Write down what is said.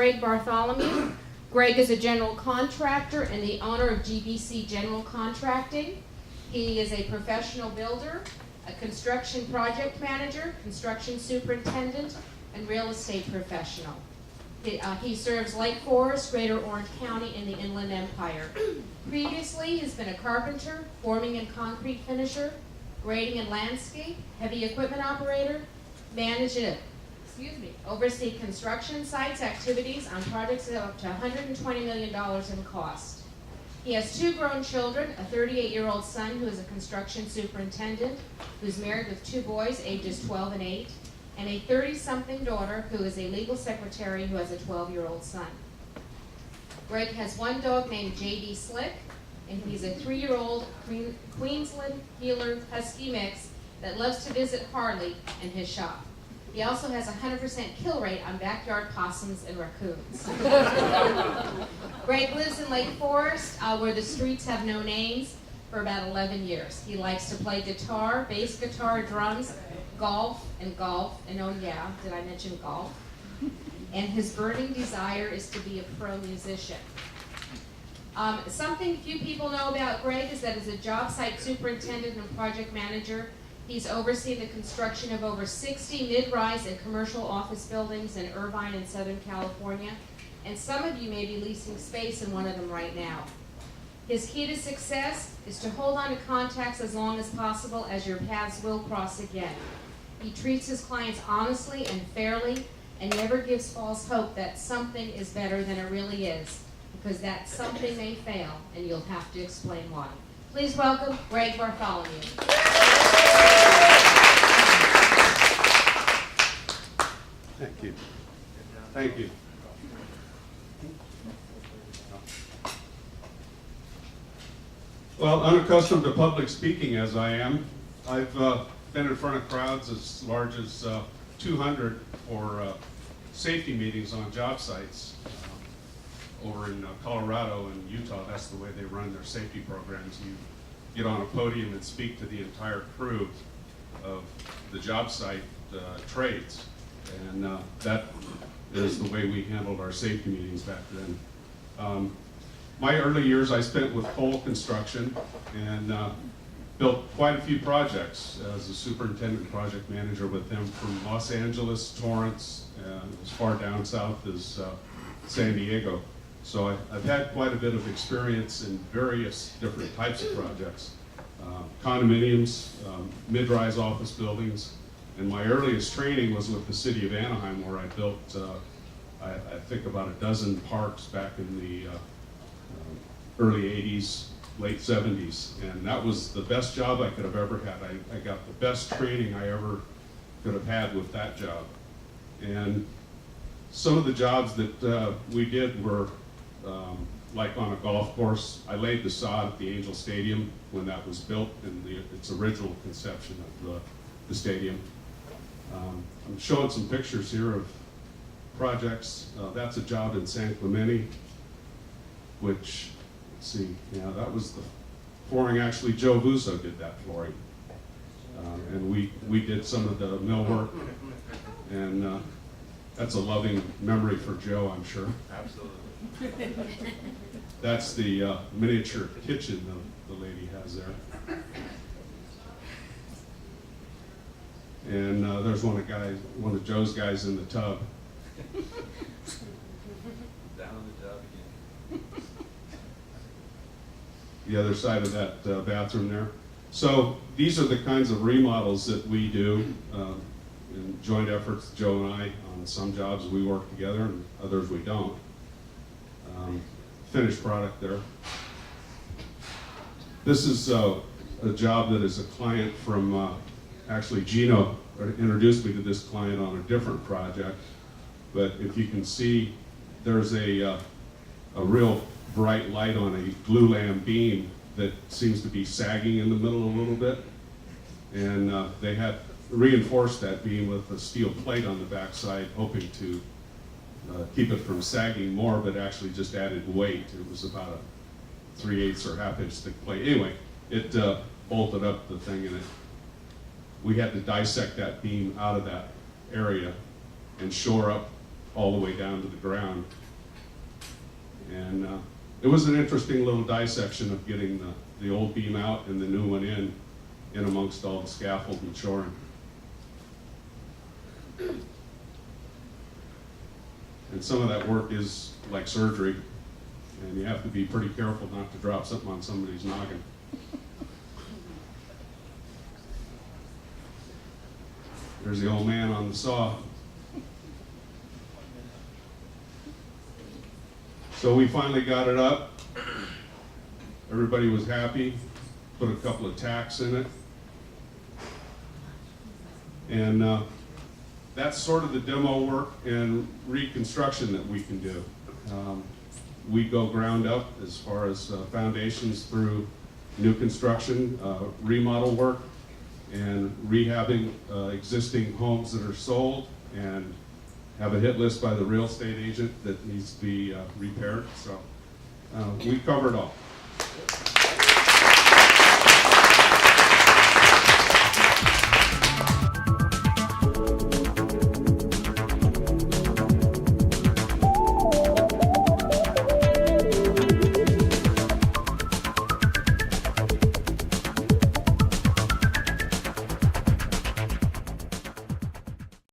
Greg Bartholomew. Greg is a general contractor and the owner of GBC General Contracting. He is a professional builder, a construction project manager, construction superintendent, and real estate professional. He serves Lake Forest, Greater Orange County, and the Inland Empire. Previously, he's been a carpenter, forming and concrete finisher, grading and landscape, heavy equipment operator, oversee construction sites activities on projects of up to $120 million in cost. He has 2 grown children, a 38-year-old son who is a construction superintendent, who's married with 2 boys, ages 12 and 8, and a 30-something daughter who is a legal secretary who has a 12-year-old son. Greg has 1 dog named JD Slick, and he's a 3-year-old Queensland Heeler Husky mix that loves to visit Harley in his shop. He also has a 100% kill rate on backyard possums and raccoons. Greg lives in Lake Forest, where the streets have no names, for about 11 years. He likes to play guitar, bass guitar, drums, golf, and oh yeah, did I mention golf? And his burning desire is to be a pro musician. Something few people know about Greg is that as a job site superintendent and project manager, he's overseen the construction of over 60 mid-rise and commercial office buildings in Irvine and Southern California, and some of you may be leasing space in one of them right now. His key to success is to hold on to contacts as long as possible, as your paths will cross again. He treats his clients honestly and fairly and never gives false hope that something is better than it really is, because that something may fail and you'll have to explain why. Please welcome Greg Bartholomew. Thank you. Thank you. Well, unaccustomed to public speaking as I am, I've been in front of crowds as large as 200 for safety meetings on job sites. Over in Colorado and Utah, that's the way they run their safety programs. You get on a podium and speak to the entire crew of the job site trades. And that is the way we handled our safety meetings back then. My early years I spent with Cole Construction and built quite a few projects as a superintendent and project manager with them from Los Angeles, Torrance, and as far down south as San Diego. So I've had quite a bit of experience in various different types of projects. Condominiums, mid-rise office buildings, and my earliest training was with the city of Anaheim, where I built, I think, about a dozen parks back in the early 80s, late 70s, and that was the best job I could have ever had. I got the best training I ever could have had with that job. And some of the jobs that we did were like on a golf course. I laid the sod at the Angel Stadium when that was built in its original conception of the stadium. I'm showing some pictures here of projects. That's a job in San Clemente, which, let's see, yeah, that was the flooring. Actually, Joe Vuso did that flooring. And we did some of the millwork. And that's a loving memory for Joe, I'm sure. Absolutely. That's the miniature kitchen the lady has there. And there's one of Joe's guys in the tub. Down on the tub again. The other side of that bathroom there. So these are the kinds of remodels that we do in joint efforts, Joe and I. On some jobs we work together and others we don't. Finished product there. This is a job that is a client from, actually Gino introduced me to this client on a different project, but if you can see, there's a real bright light on a glue lam beam that seems to be sagging in the middle a little bit, and they had reinforced that beam with a steel plate on the backside, hoping to keep it from sagging more, but actually just added weight. It was about a 3/8 or half-inch thick plate. Anyway, it bolted up the thing, and we had to dissect that beam out of that area and shore up all the way down to the ground. And it was an interesting little dissection of getting the old beam out and the new one in amongst all the scaffold and shoring. And some of that work is like surgery, and you have to be pretty careful not to drop something on somebody's noggin. There's the old man on the saw. So we finally got it up. Everybody was happy. Put a couple of tacks in it. And that's sort of the demo work and reconstruction that we can do. We go ground up as far as foundations through new construction, remodel work, and rehabbing existing homes that are sold, and have a hit list by the real estate agent that needs to be repaired. So we cover it all.